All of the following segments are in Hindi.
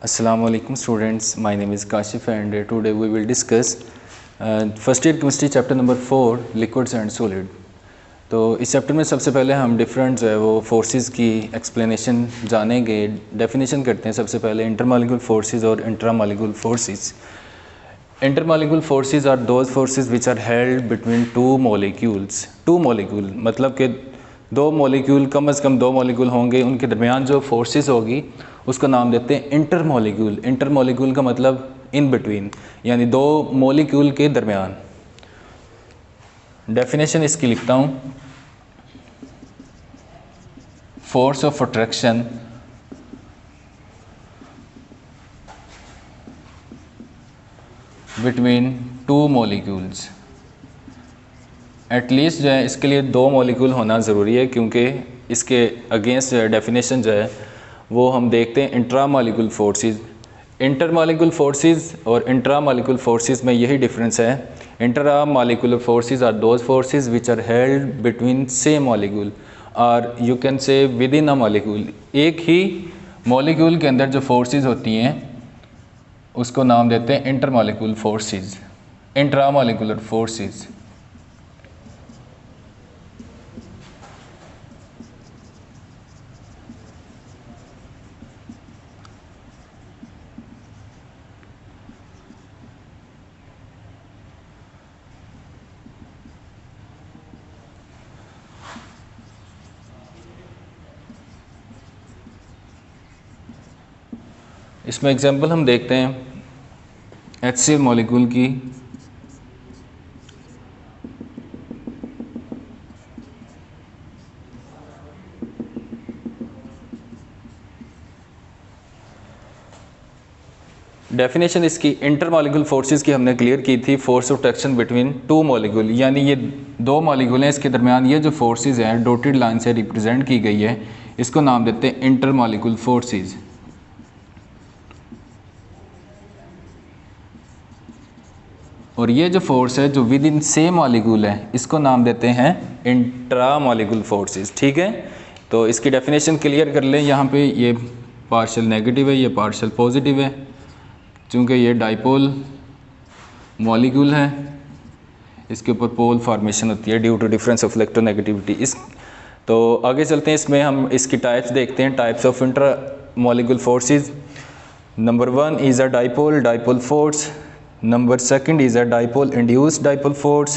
Assalamu alaikum students, my name is Kashif and today we will discuss first year chemistry chapter number 4 liquids and solid। तो इस चैप्टर में सबसे पहले हम डिफरेंट जो है वो फोर्सेस की एक्सप्लेनेशन जानेंगे। डेफिनेशन करते हैं सबसे पहले इंटरमॉलिक्यूल फोर्सेस और intramolecule forces. Intermolecule forces are those forces which are held between two molecule मतलब कि दो मॉलिक्यूल, कम से कम दो मॉलिक्यूल होंगे, उनके दरमियान जो फोर्सेस होगी उसको नाम देते हैं इंटरमॉलिक्यूल। इंटरमॉलिक्यूल का मतलब इन बिटवीन, यानी दो मॉलिक्यूल के दरमियान। डेफिनेशन इसकी लिखता हूँ, force of attraction between two molecules. At least जो है इसके लिए दो मॉलिक्यूल होना ज़रूरी है, क्योंकि इसके अगेंस्ट जो है डेफिनेशन जो है वो हम देखते हैं इंट्रामॉलिक्यूल फोर्सेस। इंटरमॉलिक्यूल फोर्सेस और इंट्रामॉलिक्यूल फोर्सेस में यही डिफरेंस है। Intramolecular forces are those forces which are held between same molecule और you can say within a molecule. एक ही मॉलिक्यूल के अंदर जो फोर्सेस होती हैं उसको नाम देते हैं इंटरमॉलिक्यूल फोर्सेस, इंट्रामॉलिक्यूलर फोर्सेस। इसमें एग्जांपल हम देखते हैं HCl मॉलिक्यूल की। डेफिनेशन इसकी इंटरमॉलिक्यूल फोर्सेस की हमने क्लियर की थी, force of attraction between two molecule, यानी ये दो मॉलिक्यूल हैं, इसके दरमियान ये जो फोर्सेस हैं डॉटेड लाइन से रिप्रेजेंट की गई है, इसको नाम देते हैं इंटरमॉलिक्यूल फोर्सेस। और ये जो फोर्स है जो विद इन सेम मॉलिक्यूल है इसको नाम देते हैं इंट्रामॉलिक्यूल फोर्सेस। ठीक है, तो इसकी डेफिनेशन क्लियर कर लें। यहाँ पे ये पार्शियल नेगेटिव है, ये पार्शियल पॉजिटिव है, चूँकि ये डाइपोल मॉलिक्यूल है, इसके ऊपर पोल फॉर्मेशन होती है due to difference of electronegativity. तो आगे चलते हैं, इसमें हम इसकी टाइप्स देखते हैं, types of intramolecule forces. Number 1 is a dipole force. Number 2 is a dipole induced dipole force.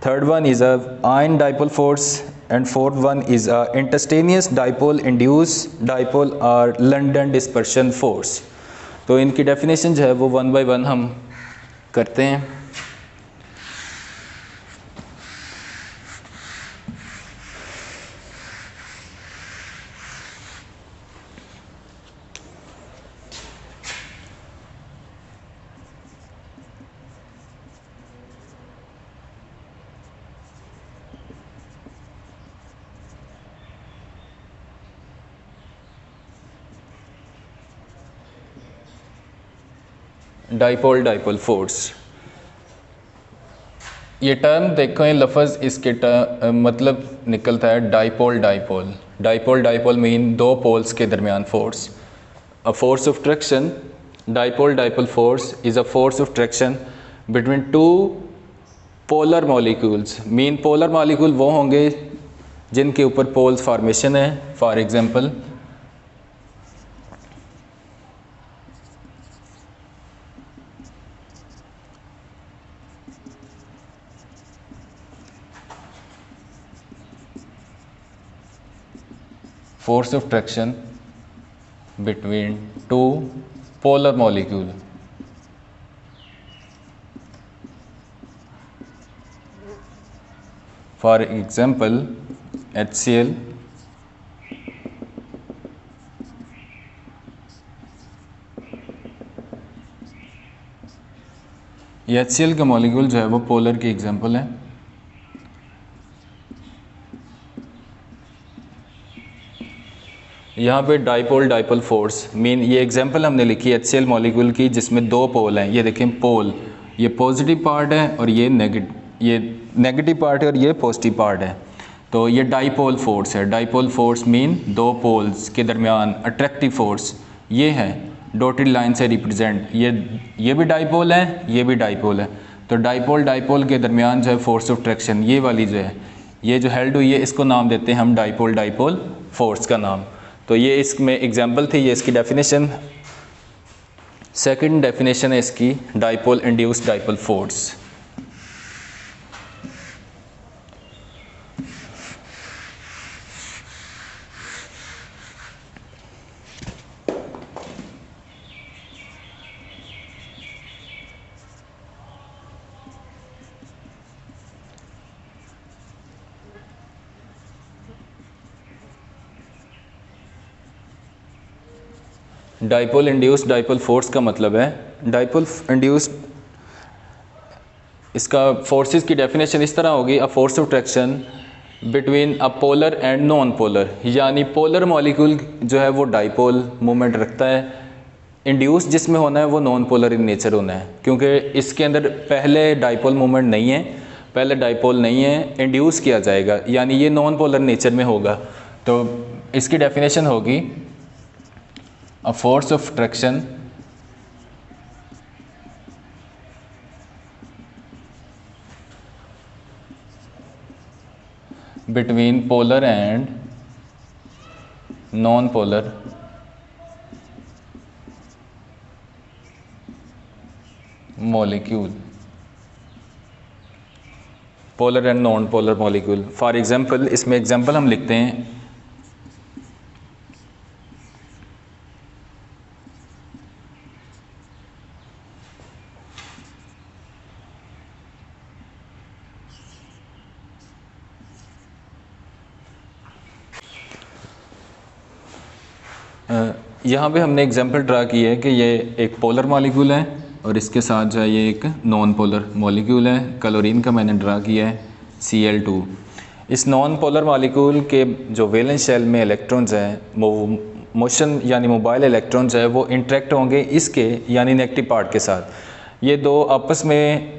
Third one is a ion dipole force, and fourth one is a instantaneous dipole induced dipole or London dispersion force। तो इनकी डेफिनेशन जो है वो वन बाय वन हम करते हैं। डाइपोल फोर्स, ये टर्म देखो, ये लफ्ज़ इसके मतलब निकलता है डाइपोल मीन दो पोल्स के दरमियान force. A force of traction, dipole force is a force of traction between two polar molecules. Mean polar molecule वो होंगे जिनके ऊपर पोल्स फॉर्मेशन है। For example force of traction between two polar molecule। For example HCl, ये HCl का मॉलिक्यूल जो है वो पोलर की एग्जांपल है। यहाँ पे डाइपोल फोर्स मीन ये एग्जांपल हमने लिखी है HCl मॉलिक्यूल की जिसमें दो पोल हैं। ये देखें पोल, ये पॉजिटिव पार्ट है और ये नेगेटिव पार्ट है और ये पॉजिटिव पार्ट है। तो ये डाइपोल फोर्स है। डाइपोल फोर्स मीन दो पोल्स के दरमियान अट्रैक्टिव फोर्स ये है। डॉटेड लाइन से रिप्रेजेंट, ये भी डाइपोल है, ये भी डाइपोल है। तो डाइपोल डाइपोल के दरमियान जो है फोर्स ऑफ ट्रैक्शन ये वाली जो है, ये जो हेल्ड हुई है, इसको नाम देते हैं हम डाइपोल डाइपोल फोर्स का नाम। तो ये इसमें एग्जांपल थी, ये इसकी डेफिनेशन। सेकंड डेफिनेशन है इसकी dipole induced dipole force. Dipole induced dipole force का मतलब है, डाइपोल इंड्यूस्ड, इसका फोर्सेस की डेफिनेशन इस तरह होगी, a force of traction between a polar and non polar, यानी पोलर मॉलिक्यूल जो है वो डाइपोल मूवमेंट रखता है, इंड्यूस जिसमें होना है वो नॉन पोलर इन नेचर होना है, क्योंकि इसके अंदर पहले डाइपोल मूवमेंट नहीं है, पहले डाइपोल नहीं है, इंड्यूस किया जाएगा, यानी ये नॉन पोलर नेचर में होगा। तो इसकी डेफिनेशन होगी a force of traction between polar and non-polar molecule, polar and non-polar molecule। For example, इसमें एग्जाम्पल हम लिखते हैं, यहाँ पे हमने एग्जांपल ड्रा की है कि ये एक पोलर मॉलिक्यूल है और इसके साथ जो है ये एक नॉन पोलर मॉलिक्यूल है। क्लोरीन का मैंने ड्रा किया है Cl2। इस नॉन पोलर मॉलिक्यूल के जो वैलेंस शेल में इलेक्ट्रॉन्स हैं, वो मोशन यानी मोबाइल इलेक्ट्रॉन्स है, वो इंटरेक्ट होंगे इसके यानी नेगेटिव पार्ट के साथ। ये दो आपस में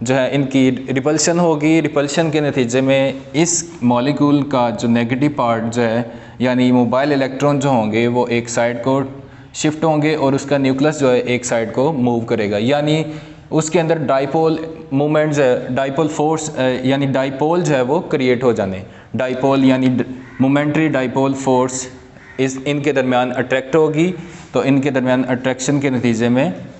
जो है इनकी रिपल्शन होगी, रिपल्शन के नतीजे में इस मॉलिक्यूल का जो नेगेटिव पार्ट जो है यानी मोबाइल इलेक्ट्रॉन जो होंगे वो एक साइड को शिफ्ट होंगे और उसका न्यूक्लियस जो है एक साइड को मूव करेगा, यानी उसके अंदर डाइपोल मूवमेंट्स है, डाइपोल फोर्स यानी डाइपोल जो है वो क्रिएट हो जाने। डाइपोल यानी मोमेंट्री डाइपोल फोर्स इनके दरमियान अट्रैक्ट होगी, तो इनके दरमियान अट्रैक्शन के नतीजे में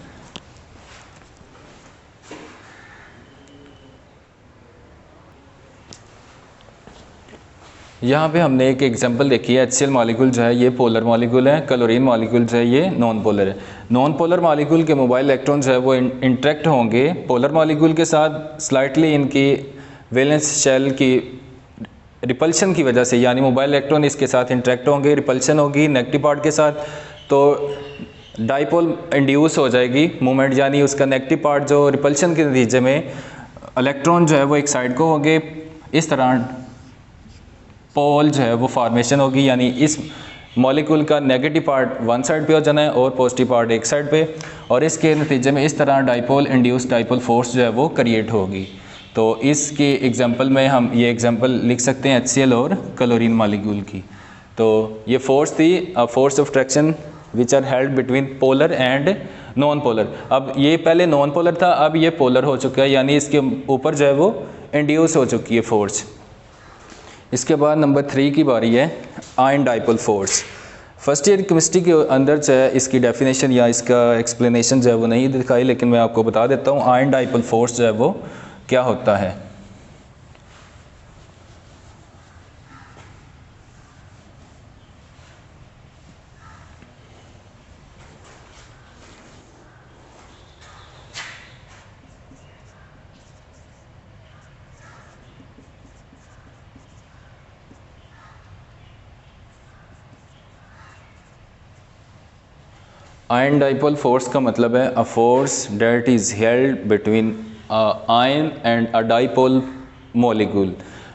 यहाँ पे हमने एक एग्जांपल देखी है। HCl मॉलिक्यूल जो है ये पोलर मॉलिक्यूल है, क्लोरीन मॉलिक्यूल जो है ये नॉन पोलर है। नॉन पोलर मॉलिक्यूल के मोबाइल इलेक्ट्रॉन जो है वो इंटरेक्ट होंगे पोलर मॉलिक्यूल के साथ, स्लाइटली इनकी वैलेंस शेल की रिपल्शन की वजह से, यानी मोबाइल इलेक्ट्रॉन इसके साथ इंटरेक्ट होंगे, रिपल्शन होगी नेगेटिव पार्ट के साथ, तो डाइपोल इंड्यूस हो जाएगी मूवमेंट, यानी उसका नेगेटिव पार्ट जो रिपल्शन के नतीजे में इलेक्ट्रॉन जो है वो एक साइड को होंगे, इस तरह पोल जो है वो फॉर्मेशन होगी, यानी इस मॉलिक्यूल का नेगेटिव पार्ट वन साइड पे हो जाना है और पॉजिटिव पार्ट एक साइड पे, और इसके नतीजे में इस तरह डाइपोल इंड्यूस्ड डाइपोल फोर्स जो है वो क्रिएट होगी। तो इसके एग्जांपल में हम ये एग्जांपल लिख सकते हैं HCl और क्लोरीन मॉलिक्यूल की। तो ये फोर्स थी force of traction which are held between polar and non polar. अब ये पहले नॉन पोलर था, अब ये पोलर हो चुका है, यानी इसके ऊपर जो है वो इंड्यूस हो चुकी है फोर्स। इसके बाद नंबर 3 की बारी है ion dipole force. First year chemistry के अंदर जो है इसकी डेफिनेशन या इसका एक्सप्लेनेशन जो है वो नहीं दिखाई, लेकिन मैं आपको बता देता हूँ आयन डाइपोल फोर्स जो है वो क्या होता है। आयन डाइपोल फोर्स का मतलब है a force that is held between ion and a dipole molecule.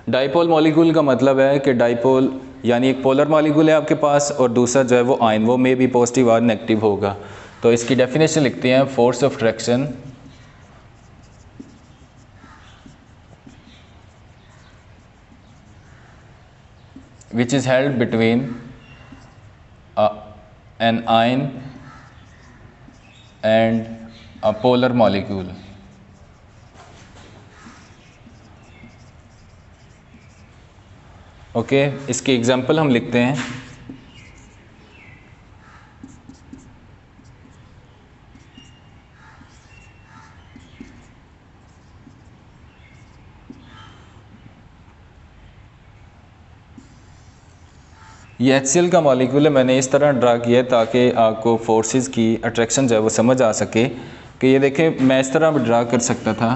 Dipole molecule का मतलब है कि डाइपोल यानी एक पोलर मॉलिक्यूल है आपके पास और दूसरा जो है वो आयन, वो में भी पॉजिटिव और नेगेटिव होगा। तो इसकी डेफिनेशन लिखते हैं force of traction which is held between an ion and a polar molecule. Okay, इसकी एग्जांपल हम लिखते हैं। ये HCl का मॉलिक्यूल है, मैंने इस तरह ड्रा किया है ताकि आपको फोर्सेस की अट्रैक्शन जो है वो समझ आ सके। कि ये देखें, मैं इस तरह भी ड्रा कर सकता था,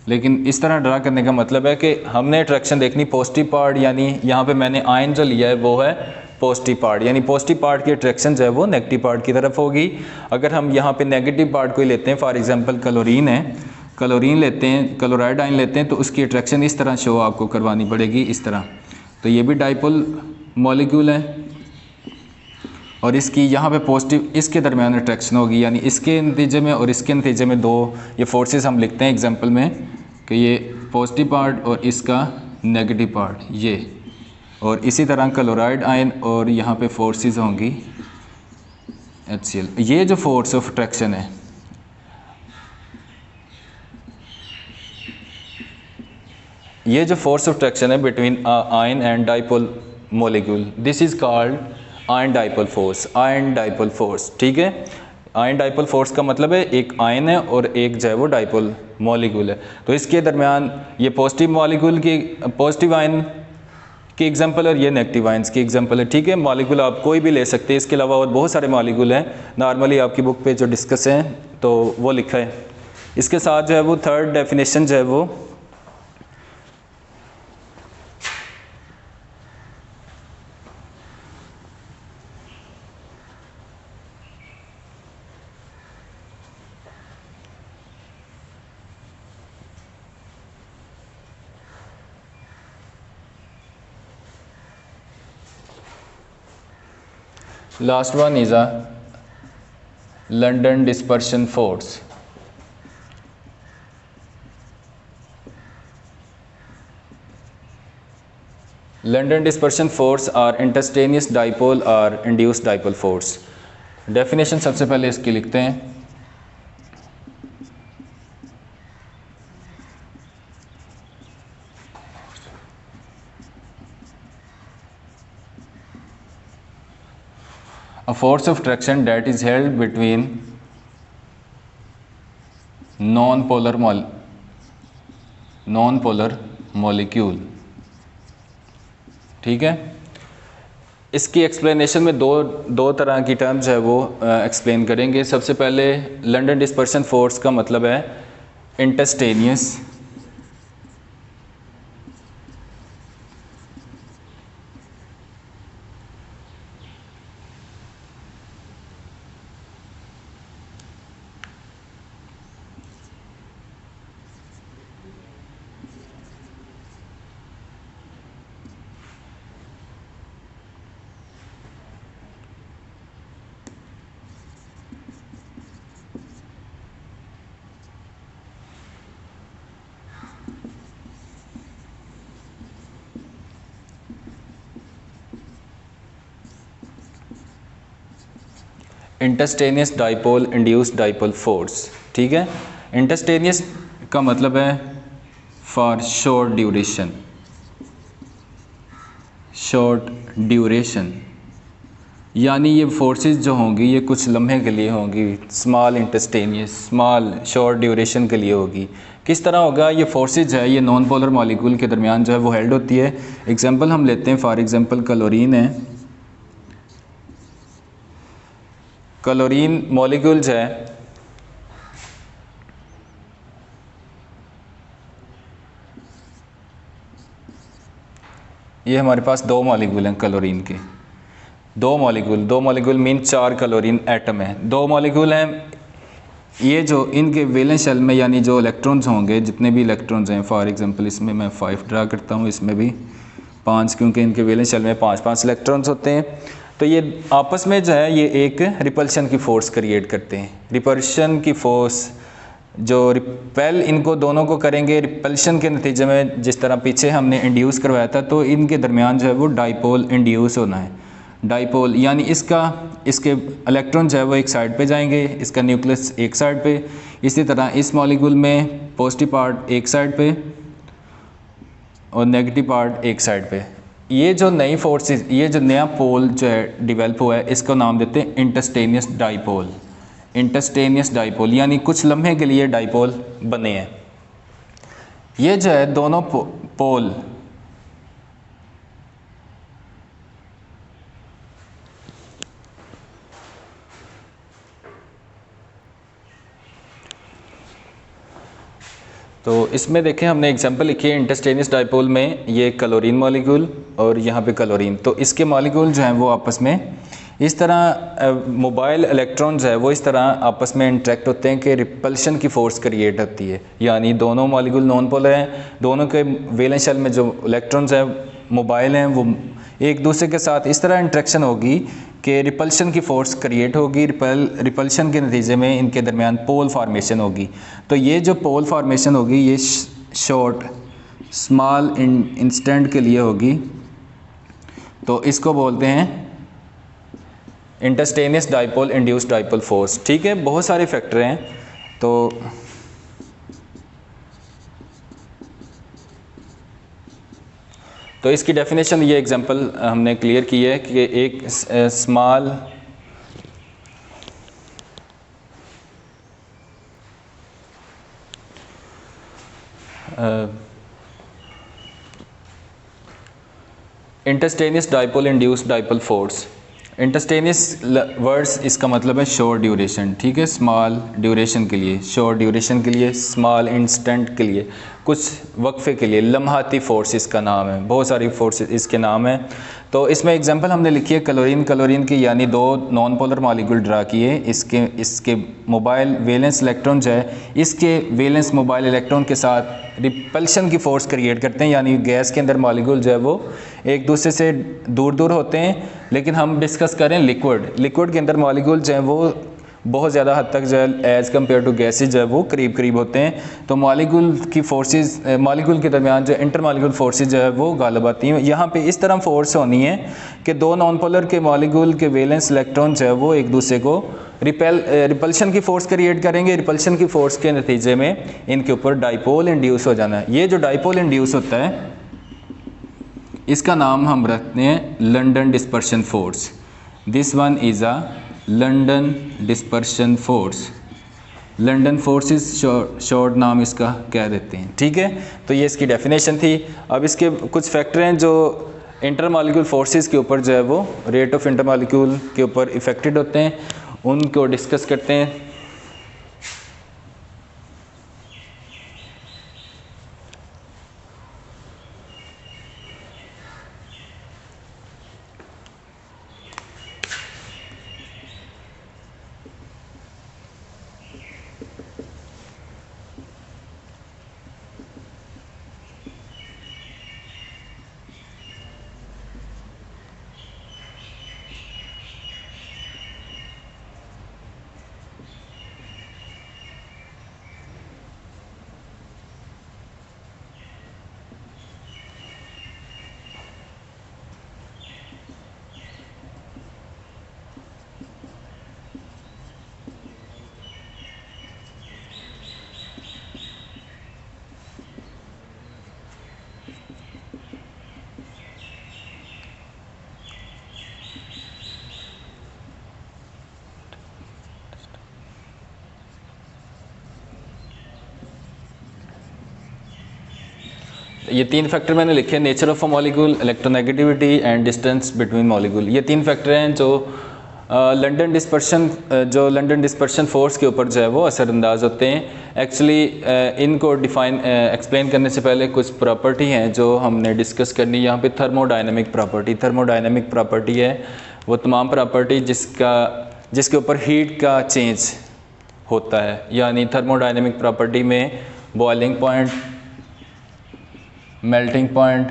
लेकिन इस तरह ड्रा करने का मतलब है कि हमने अट्रैक्शन देखनी पॉजिटिव पार्ट, यानी यहाँ पे मैंने आयन जो लिया है वो है पॉजिटिव पार्ट, यानी पॉजिटिव पार्ट की अट्रैक्शन जो है वो नेगेटिव पार्ट की तरफ होगी। अगर हम यहाँ पे नेगेटिव पार्ट को ही लेते हैं, फॉर एग्जांपल क्लोरीन है, क्लोरीन लेते हैं, क्लोराइड आयन लेते हैं, तो उसकी अट्रैक्शन इस तरह शो आपको करवानी पड़ेगी, इस तरह। तो ये भी डाइपोल मॉलिक्यूल है और इसकी यहाँ पे पॉजिटिव, इसके दरमियान अट्रैक्शन होगी, यानी इसके नतीजे में और इसके नतीजे में दो ये फोर्सेस हम लिखते हैं एग्जांपल में कि ये पॉजिटिव पार्ट और इसका नेगेटिव पार्ट ये। और इसी तरह क्लोराइड आयन और यहाँ पे फोर्सेस होंगी HCl। ये जो फोर्स ऑफ अट्रैक्शन है, ये जो फोर्स ऑफ अट्रैक्शन है between ion and dipole molecule, this is called ion dipole force, ion dipole force. ठीक है, आयन डाइपोल फोर्स का मतलब है एक आयन है और एक जो है वो डाइपोल मॉलिक्यूल है, तो इसके दरमियान ये पॉजिटिव मॉलिक्यूल की, पॉजिटिव आयन की एग्जांपल और ये नेगेटिव आयंस की एग्जांपल है। ठीक है, मॉलिक्यूल आप कोई भी ले सकते हैं, इसके अलावा और बहुत सारे मॉलिक्यूल हैं, नॉर्मली आपकी बुक पे जो डिस्कस हैं तो वो लिखा है। इसके साथ जो है वो थर्ड डेफिनेशन जो है वो last one is a London dispersion force। London dispersion force are instantaneous dipole or induced dipole force। Definition सबसे पहले इसकी लिखते हैं। A force of attraction that is held between non-polar molecule। ठीक है, इसकी एक्सप्लेनेशन में दो तरह की टर्म्स है वो एक्सप्लेन करेंगे। सबसे पहले लंडन डिस्पर्शन फोर्स का मतलब है instantaneous, instantaneous dipole induced dipole force. ठीक है, इंस्टेंटेनियस का मतलब है for short duration, short duration, यानी ये फोर्सेस जो होंगी ये कुछ लम्हे के लिए होंगी, small instantaneous, small short duration के लिए होगी। किस तरह होगा, ये फोर्सेस है ये नॉन पोलर मॉलिक्यूल के दरमियान जो है वो हेल्ड होती है। एग्जांपल हम लेते हैं, फॉर एग्जांपल क्लोरीन है, क्लोरीन मॉलिक्यूल जो है ये हमारे पास दो मॉलिक्यूल हैं क्लोरीन के, दो मॉलिक्यूल मीन 4 क्लोरीन एटम है, दो मॉलिक्यूल हैं। ये जो इनके वैलेंस शेल में यानी जो इलेक्ट्रॉन्स होंगे, जितने भी इलेक्ट्रॉन्स हैं, फॉर एग्जांपल इसमें मैं 5 ड्रा करता हूँ, इसमें भी 5, क्योंकि इनके वैलेंस शेल में 5 इलेक्ट्रॉन्स होते हैं। तो ये आपस में जो है ये एक रिपल्शन की फ़ोर्स क्रिएट करते हैं। रिपल्शन की फ़ोर्स जो रिपेल इनको दोनों को करेंगे, रिपल्शन के नतीजे में जिस तरह पीछे हमने इंड्यूस करवाया था, तो इनके दरमियान जो है वो डाइपोल इंड्यूस होना है। डाइपोल यानी इसके इलेक्ट्रॉन जो है वो एक साइड पे जाएंगे, इसका न्यूक्लियस एक साइड पे। इसी तरह इस मॉलिक्यूल में पॉजिटिव पार्ट एक साइड पे और नेगेटिव पार्ट एक साइड पे। ये जो नई फोर्सेस, ये जो नया पोल जो है डिवेल्प हुआ है, इसको नाम देते हैं इंटरस्टेनियस डाइपोल। इंटरस्टेनियस डाइपोल यानी कुछ लम्हे के लिए डाइपोल बने हैं। ये जो है दोनों पोल तो इसमें देखें हमने एग्जांपल लिखी है इंटरस्टेनियस डाइपोल में, ये क्लोरीन मॉलिक्यूल और यहाँ पे क्लोरीन। तो इसके मॉलिक्यूल जो हैं वो आपस में इस तरह मोबाइल इलेक्ट्रॉन जो है वो इस तरह आपस में इंटरेक्ट होते हैं कि रिपल्शन की फोर्स क्रिएट होती है। यानी दोनों मॉलिक्यूल नॉन पोलर हैं, दोनों के वैलेंस शेल में जो इलेक्ट्रॉन्स हैं मोबाइल हैं वो एक दूसरे के साथ इस तरह इंटरेक्शन होगी कि रिपल्शन की फ़ोर्स क्रिएट होगी। रिपल्शन के नतीजे में इनके दरमियान पोल फार्मेशन होगी। तो ये जो पोल फार्मेशन होगी ये शॉर्ट स्मॉल इंस्टेंट के लिए होगी, तो इसको बोलते हैं इंटरस्टेनियस डाइपोल इंड्यूस्ड डाइपोल फोर्स। ठीक है, बहुत सारे फैक्टर हैं। तो इसकी डेफिनेशन ये एग्जांपल हमने क्लियर की है कि एक small instantaneous dipole induced dipole force. Instantaneous words इसका मतलब है शॉर्ट ड्यूरेशन। ठीक है, स्मॉल ड्यूरेशन के लिए, शॉर्ट ड्यूरेशन के लिए, स्मॉल इंस्टेंट के लिए, कुछ वक्फे के लिए, लम्हाती फोर्स इसका नाम है। बहुत सारी फोर्स इसके नाम है। तो इसमें एग्जांपल हमने लिखी है क्लोरीन की, यानी दो नॉन पोलर मॉलिक्यूल ड्रा किए। इसके मोबाइल वैलेंस इलेक्ट्रॉन जो है इसके वैलेंस मोबाइल इलेक्ट्रॉन के साथ रिपल्शन की फ़ोर्स क्रिएट करते हैं। यानी गैस के अंदर मॉलिक्यूल जो है वो एक दूसरे से दूर दूर होते हैं। लेकिन हम डिस्कस करें लिक्विड के अंदर मॉलिक्यूल जो है वो बहुत ज़्यादा हद तक जो है एज़ कम्पेयर टू गैसेज जो है वो करीब करीब होते हैं। तो मॉलिक्यूल की फोर्सेस, मॉलिक्यूल के दरमियान जो इंटर मॉलिक्यूल फोर्सेस जो है वो गालिब आती हैं। यहाँ पे इस तरह फोर्स होनी है कि दो नॉन पोलर के मॉलिक्यूल के वैलेंस इलेक्ट्रॉन जो है वो एक दूसरे को रिपल्शन की फ़ोर्स क्रिएट करेंगे। रिपल्शन की फ़ोर्स के नतीजे में इनके ऊपर डाइपोल इंड्यूस हो जाना है। ये जो डाइपोल इंड्यूस होता है इसका नाम हम रखते हैं London dispersion force. This one is a London dispersion force. London forces short नाम इसका कह देते हैं। ठीक है, तो ये इसकी डेफिनेशन थी। अब इसके कुछ फैक्टर हैं जो इंटरमॉलिक्यूल फोर्सेस के ऊपर जो है वो रेट ऑफ इंटरमॉलिक्यूल के ऊपर इफेक्टेड होते हैं, उनको डिस्कस करते हैं। ये तीन फैक्टर मैंने लिखे हैं, nature of a molecule, electronegativity and distance between molecule. ये तीन फैक्टर हैं जो लंदन डिस्पर्शन फोर्स के ऊपर जो है वो असरअंदाज होते हैं। एक्चुअली इनको एक्सप्लेन करने से पहले कुछ प्रॉपर्टी हैं जो हमने डिस्कस करनी है। यहाँ पे थर्मोडायनेमिक प्रॉपर्टी है वो तमाम प्रॉपर्टी जिसके ऊपर हीट का चेंज होता है। यानी थर्मोडायनेमिक प्रॉपर्टी में बॉइलिंग पॉइंट, मेल्टिंग पॉइंट,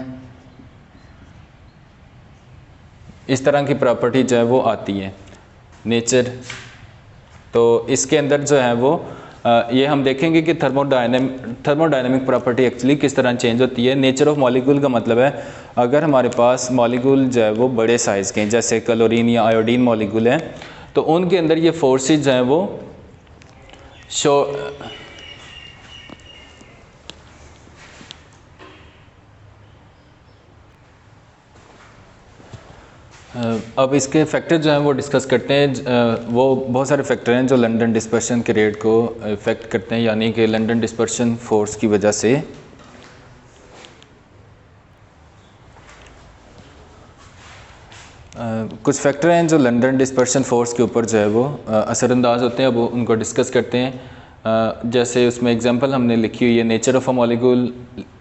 इस तरह की प्रॉपर्टी जो है वो आती है नेचर। तो इसके अंदर जो है वो ये हम देखेंगे कि थर्मोडायनेमिक प्रॉपर्टी एक्चुअली किस तरह चेंज होती है। नेचर ऑफ मॉलिक्यूल का मतलब है अगर हमारे पास मॉलिक्यूल जो है वो बड़े साइज़ के हैं, जैसे क्लोरीन या आयोडीन मॉलिक्यूल हैं, तो उनके अंदर ये फोर्सेज जो हैं वो अब इसके फैक्टर जो हैं वो डिस्कस करते हैं। वो बहुत सारे फैक्टर हैं जो लंदन डिस्पर्शन के रेट को इफ़ेक्ट करते हैं, यानी कि लंदन डिस्पर्शन फोर्स की वजह से कुछ फैक्टर हैं जो लंदन डिस्पर्शन फोर्स के ऊपर जो है वो असरअंदाज होते हैं। अब उनको डिस्कस करते हैं। जैसे उसमें एग्जांपल हमने लिखी हुई है, nature of a molecule,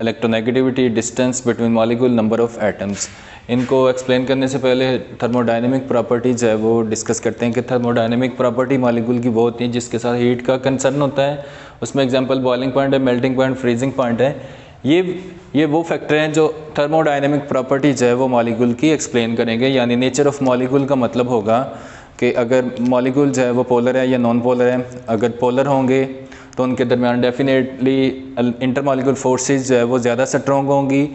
electronegativity, distance between molecule, number of atoms. इनको एक्सप्लेन करने से पहले थर्मोडायनेमिक प्रॉपर्टी जो है वो डिस्कस करते हैं कि थर्मोडायनेमिक प्रॉपर्टी मॉलिक्यूल की वो होती है जिसके साथ हीट का कंसर्न होता है। उसमें एग्जांपल बॉइलिंग पॉइंट है, मेल्टिंग पॉइंट, फ्रीजिंग पॉइंट है। ये वो फैक्टर हैं जो थर्मोडायनेमिक प्रॉपर्टी जो है वो मॉलिक्यूल की एक्सप्लेन करेंगे। यानी नेचर ऑफ मॉलिक्यूल का मतलब होगा कि अगर मॉलिक्यूल जो है वो पोलर है या नॉन पोलर है। अगर पोलर होंगे तो उनके दरमियान डेफिनेटली इंटरमॉलिक्यूल फोर्सेस जो है वो ज़्यादा स्ट्रॉन्ग होंगी।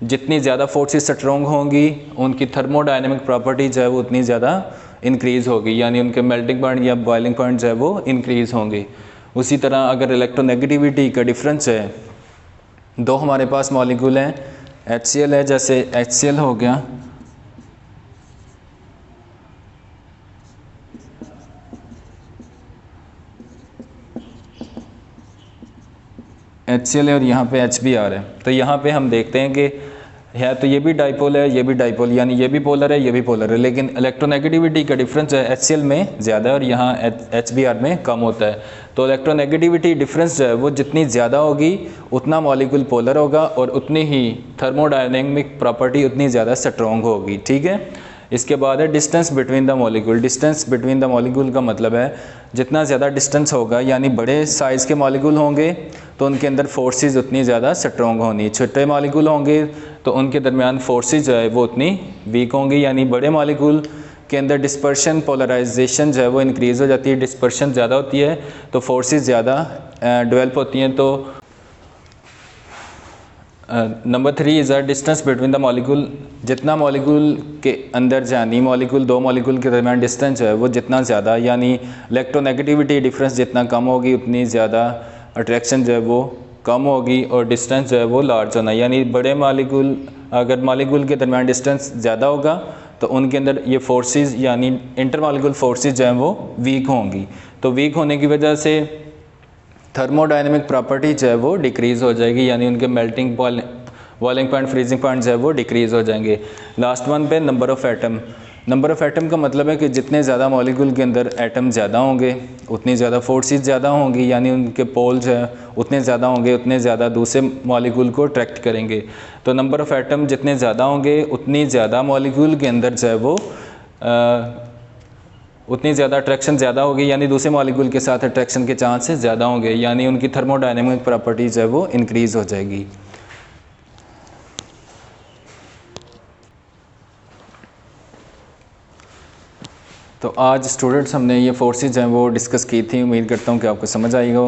जितनी ज़्यादा फोर्सेस स्ट्रॉन्ग होंगी उनकी थर्मोडायनेमिक प्रॉपर्टी जो है वो उतनी ज़्यादा इंक्रीज़ होगी, यानी उनके मेल्टिंग पॉइंट या बॉइलिंग पॉइंट जो है वो इंक्रीज़ होंगे। उसी तरह अगर इलेक्ट्रोनेगेटिविटी का डिफरेंस है, दो हमारे पास मॉलिक्यूल हैं, HCl है, जैसे HCl हो गया, HCl है और यहाँ पे HBr है। तो यहाँ पे हम देखते हैं कि है तो ये भी डाइपोल है, ये भी डाइपोल, यानी ये भी पोलर है, ये भी पोलर है, लेकिन इलेक्ट्रोनेगेटिविटी का डिफरेंस है HCl में ज़्यादा और यहाँ HBr में कम होता है। तो इलेक्ट्रोनेगेटिविटी डिफरेंस जो है वो जितनी ज़्यादा होगी उतना मॉलिक्यूल पोलर होगा और उतनी ही थर्मोडायनेमिक प्रॉपर्टी उतनी ज़्यादा स्ट्रॉन्ग होगी। ठीक है। इसके बाद है distance between the molecule. Distance between the molecule का मतलब है जितना ज़्यादा डिस्टेंस होगा, यानी बड़े साइज़ के मॉलिक्यूल होंगे तो उनके अंदर फोर्सेस उतनी ज़्यादा स्ट्रॉन्ग होनी, छोटे मॉलिक्यूल होंगे तो उनके दरमियान फोर्सेस जो है वो उतनी वीक होंगी। यानी बड़े मॉलिक्यूल के अंदर डिस्पर्शन, पोलराइजेशन जो है वो इंक्रीज़ हो जाती है, डिस्पर्शन ज़्यादा होती है तो फोर्सेस ज़्यादा डेवलप होती हैं। तो number 3 is a distance between the molecule. जितना मॉलिक्यूल के अंदर जानी मॉलिक्यूल, दो मॉलिक्यूल के दरमियान डिस्टेंस जो है वो जितना ज़्यादा, यानी इलेक्ट्रोनेगेटिविटी डिफरेंस जितना कम होगी उतनी ज़्यादा अट्रैक्शन जो है वो कम होगी और डिस्टेंस जो है वो लार्ज होना। यानी बड़े मॉलिक्यूल, अगर मॉलिक्यूल के दरमियान डिस्टेंस ज़्यादा होगा तो उनके अंदर ये फोर्सेस यानी इंटरमॉलिक्यूल फोर्सेस जो हैं वो वीक होंगी। तो वीक होने की वजह से थर्मोडायनेमिक प्रॉपर्टी जो है वो डिक्रीज़ हो जाएगी, यानी उनके melting boiling point, freezing point जो है वो डिक्रीज़ हो जाएंगे। लास्ट वन पे number of atom. Number of atom का मतलब है कि जितने ज़्यादा मॉलिक्यूल के अंदर एटम ज़्यादा होंगे उतनी ज़्यादा फोर्सेस ज़्यादा होंगी, यानी उनके पोल जो है उतने ज़्यादा होंगे, उतने ज़्यादा दूसरे मॉलिक्यूल को अट्रैक्ट करेंगे। तो नंबर ऑफ़ एटम जितने ज़्यादा होंगे उतनी ज़्यादा मॉलिक्यूल के अंदर जो है वो उतनी ज़्यादा अट्रैक्शन ज़्यादा होगी, यानी दूसरे मॉलिक्यूल के साथ अट्रैक्शन के चांसेस ज़्यादा होंगे, यानी उनकी थर्मोडायनेमिक प्रॉपर्टी जो है वो इंक्रीज़ हो जाएगी। तो आज स्टूडेंट्स हमने ये फोर्सेज हैं वो डिस्कस की थी। उम्मीद करता हूँ कि आपको समझ आएगा।